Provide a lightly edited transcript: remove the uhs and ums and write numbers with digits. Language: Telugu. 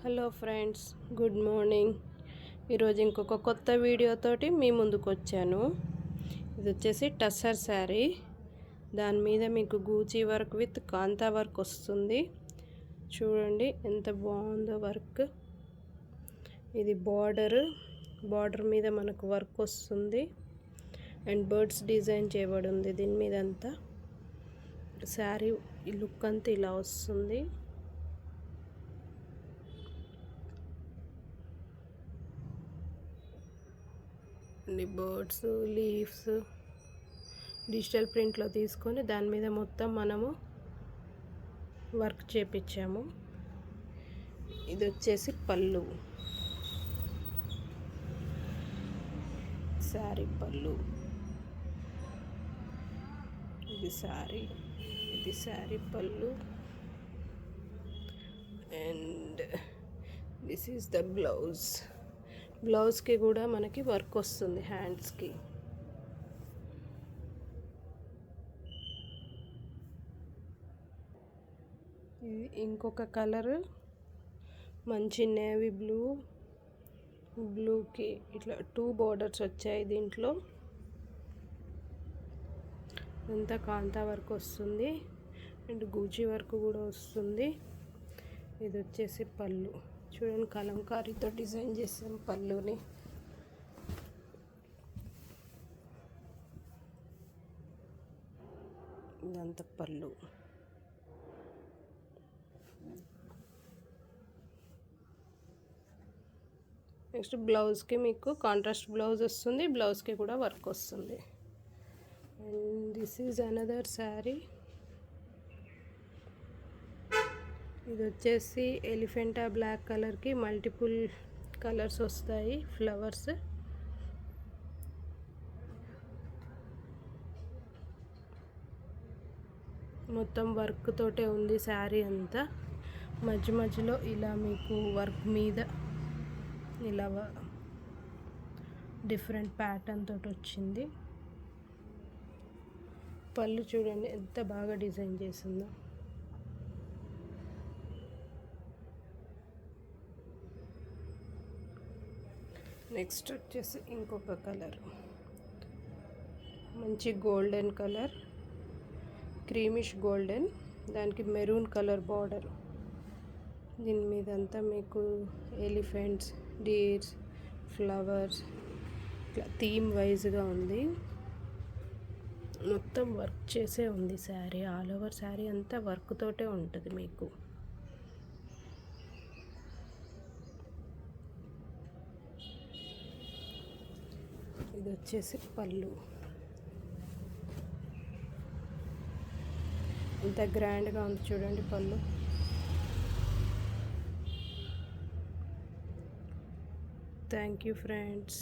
Hello friends, good morning. ఈరోజు ఇంకొక కొత్త వీడియోతోటి మీ ముందుకు వచ్చాను. ఇది వచ్చేసి టస్సర్ శారీ. దాని మీద మీకు గూచీ వర్క్ విత్ కాంతా వర్క్ వస్తుంది. చూడండి ఎంత బాగుందో వర్క్. ఇది బార్డర్ మీద మనకు వర్క్ వస్తుంది అండ్ బర్డ్స్ డిజైన్ చేయబడి ఉంది దీని మీద అంతా. శారీ లుక్ అంతా ఇలా వస్తుంది. బర్డ్స్, లీవ్స్ డిజిటల్ ప్రింట్లో తీసుకొని దాని మీద మొత్తం మనము వర్క్ చేపించాము. ఇది వచ్చేసి పళ్ళు, శారీ పళ్ళు. ఇది శారీ పళ్ళు అండ్ దిస్ ఈజ్ ద బ్లౌజ్కి కూడా మనకి వర్క్ వస్తుంది హ్యాండ్స్కి. ఇది ఇంకొక కలర్, మంచి నేవీ బ్లూకి ఇట్లా 2 బోర్డర్స్ వచ్చాయి. దీంట్లో అంతా కాంతా వర్క్ వస్తుంది అండ్ గూచీ వర్క్ కూడా వస్తుంది. ఇది వచ్చేసి పళ్ళు. చూడండి, కలంకారీతో డిజైన్ చేసాం పళ్ళుని. ఇదంతా పళ్ళు. నెక్స్ట్ బ్లౌజ్కి మీకు కాంట్రాస్ట్ బ్లౌజ్ వస్తుంది. బ్లౌజ్కి కూడా వర్క్ వస్తుంది. And this is another sari. ఇది వచ్చేసి ఎలిఫెంటా బ్లాక్ కలర్కి మల్టిపుల్ కలర్స్ వస్తాయి, ఫ్లవర్స్. మొత్తం వర్క్ తోటే ఉంది శారీ అంతా. మధ్యలో ఇలా మీకు వర్క్ మీద ఇలా డిఫరెంట్ ప్యాటర్న్ తోటి వచ్చింది. పళ్ళు చూడండి ఎంత బాగా డిజైన్ చేసిందో. నెక్స్ట్ వచ్చేసి ఇంకొక కలర్, మంచి గోల్డెన్ కలర్, క్రీమిష్ గోల్డెన్, దానికి మెరూన్ కలర్ బార్డర్. దీని మీద అంతా మీకు ఎలిఫెంట్స్, డీర్స్, ఫ్లవర్స్ ఇట్లా థీమ్ వైజ్గా ఉంది. మొత్తం వర్క్ చేసే ఉంది శారీ. ఆల్ ఓవర్ శారీ అంతా వర్క్ తోటే ఉంటుంది మీకు. ఇది వచ్చేసి పళ్ళు. ఎంత గ్రాండ్గా ఉంది చూడండి పళ్ళు. Thank you friends.